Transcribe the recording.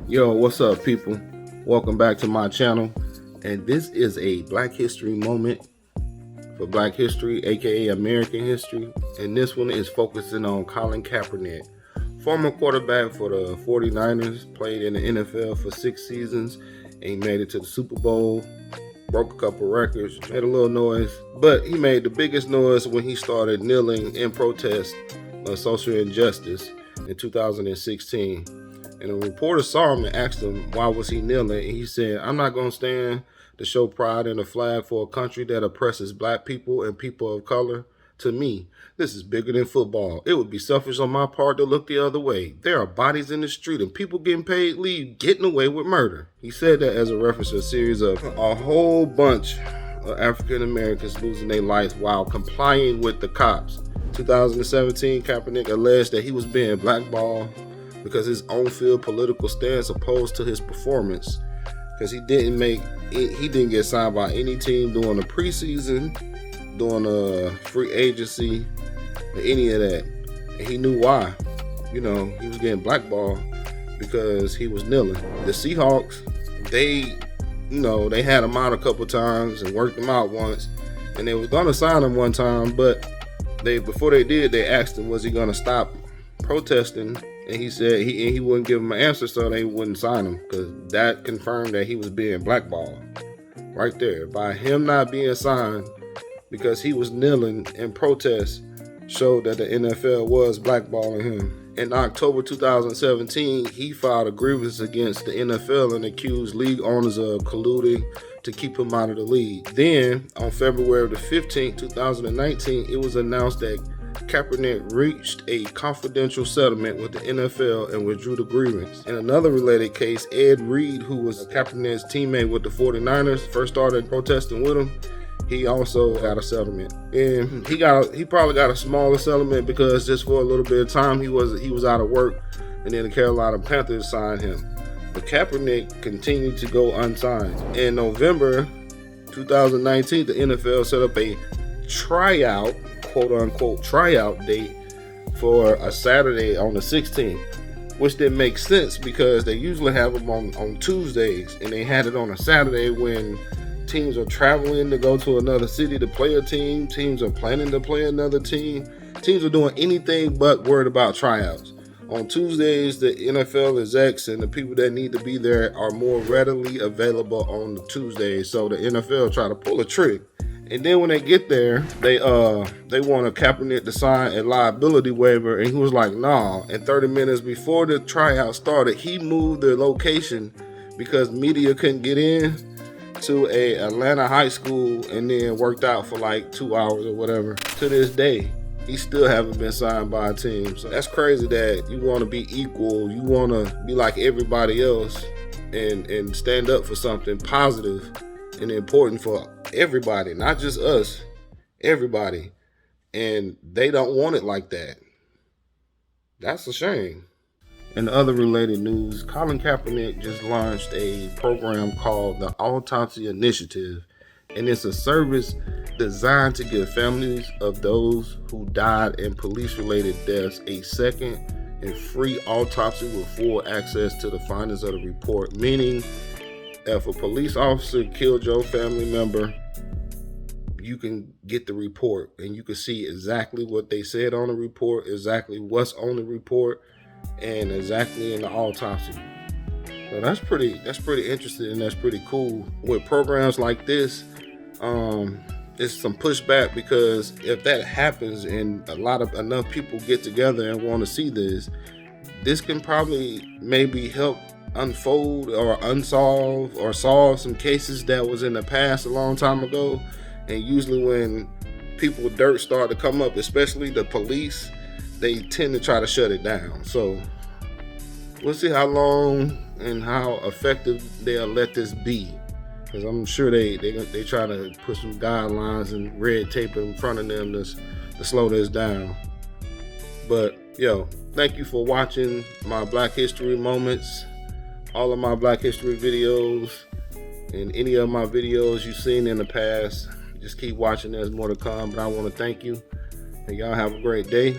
Yo, what's up, people? Welcome back to my channel. And this is a Black History moment for Black History, aka American history. And this one is focusing on Colin Kaepernick, former quarterback for the 49ers, played in the NFL for 6 seasons, and he made it to the Super Bowl, broke a couple records, made a little noise, but he made the biggest noise when he started kneeling in protest of social injustice in 2016. And a reporter saw him and asked him why was he kneeling, and he said, "I'm not going to stand to show pride in a flag for a country that oppresses black people and people of color. To me, this is bigger than football. It would be selfish on my part to look the other way. There are bodies in the street and people getting paid leave getting away with murder." He said that as a reference to a series of a whole bunch of African Americans losing their lives while complying with the cops. 2017, Kaepernick alleged that he was being blackballed because his on-field political stance opposed to his performance, because he didn't get signed by any team during the preseason, during a free agency, or any of that. And he knew why. He was getting blackballed because he was kneeling. The Seahawks, they had him out a couple times and worked him out once, and they was gonna sign him one time, but before they did, they asked him, was he gonna stop protesting? And he said he wouldn't give him an answer, so they wouldn't sign him, because that confirmed that he was being blackballed right there. By him not being signed because he was kneeling in protest showed that the NFL was blackballing him. In October 2017, he filed a grievance against the NFL and accused league owners of colluding to keep him out of the league. Then, on February the 15th, 2019, it was announced that Kaepernick reached a confidential settlement with the NFL and withdrew the grievance. In another related case, Ed Reed, who was Kaepernick's teammate with the 49ers, first started protesting with him. He also got a settlement, and he probably got a smaller settlement because just for a little bit of time he was out of work, and then the Carolina Panthers signed him. But Kaepernick continued to go unsigned. In November 2019, the NFL set up a tryout, quote-unquote tryout date for a Saturday on the 16th, which didn't make sense because they usually have them on Tuesdays, and they had it on a Saturday when teams are traveling to go to another city to play a team, teams are planning to play another team, teams are doing anything but worried about tryouts. On Tuesdays, the NFL execs and the people that need to be there are more readily available on the Tuesdays, so the NFL try to pull a trick. And then when they get there, they want a Kaepernick to sign a liability waiver, and he was like, nah. And 30 minutes before the tryout started, he moved the location because media couldn't get in to a Atlanta high school, and then worked out for like 2 hours or whatever. To this day, he still haven't been signed by a team. So that's crazy that you want to be equal, you want to be like everybody else and stand up for something positive and important for everybody, not just us, everybody. And they don't want it like that. That's a shame. In other related news, Colin Kaepernick just launched a program called the Autopsy Initiative, and it's a service designed to give families of those who died in police-related deaths a second and free autopsy with full access to the findings of the report. Meaning, if a police officer killed your family member, you can get the report and you can see exactly what they said on the report, exactly what's on the report, and exactly in the autopsy. So that's pretty interesting, and that's pretty cool. With programs like this, it's some pushback, because if that happens and enough people get together and want to see this can probably maybe help unfold or unsolve or solve some cases that was in the past a long time ago. And usually when people with dirt start to come up, especially the police, they tend to try to shut it down. So we'll see how long and how effective they'll let this be, because I'm sure they try to put some guidelines and red tape in front of them to slow this down. But yo, thank you for watching my Black History moments, all of my Black History videos, and any of my videos you've seen in the past. Just keep watching, there's more to come. But I want to thank you, and y'all have a great day.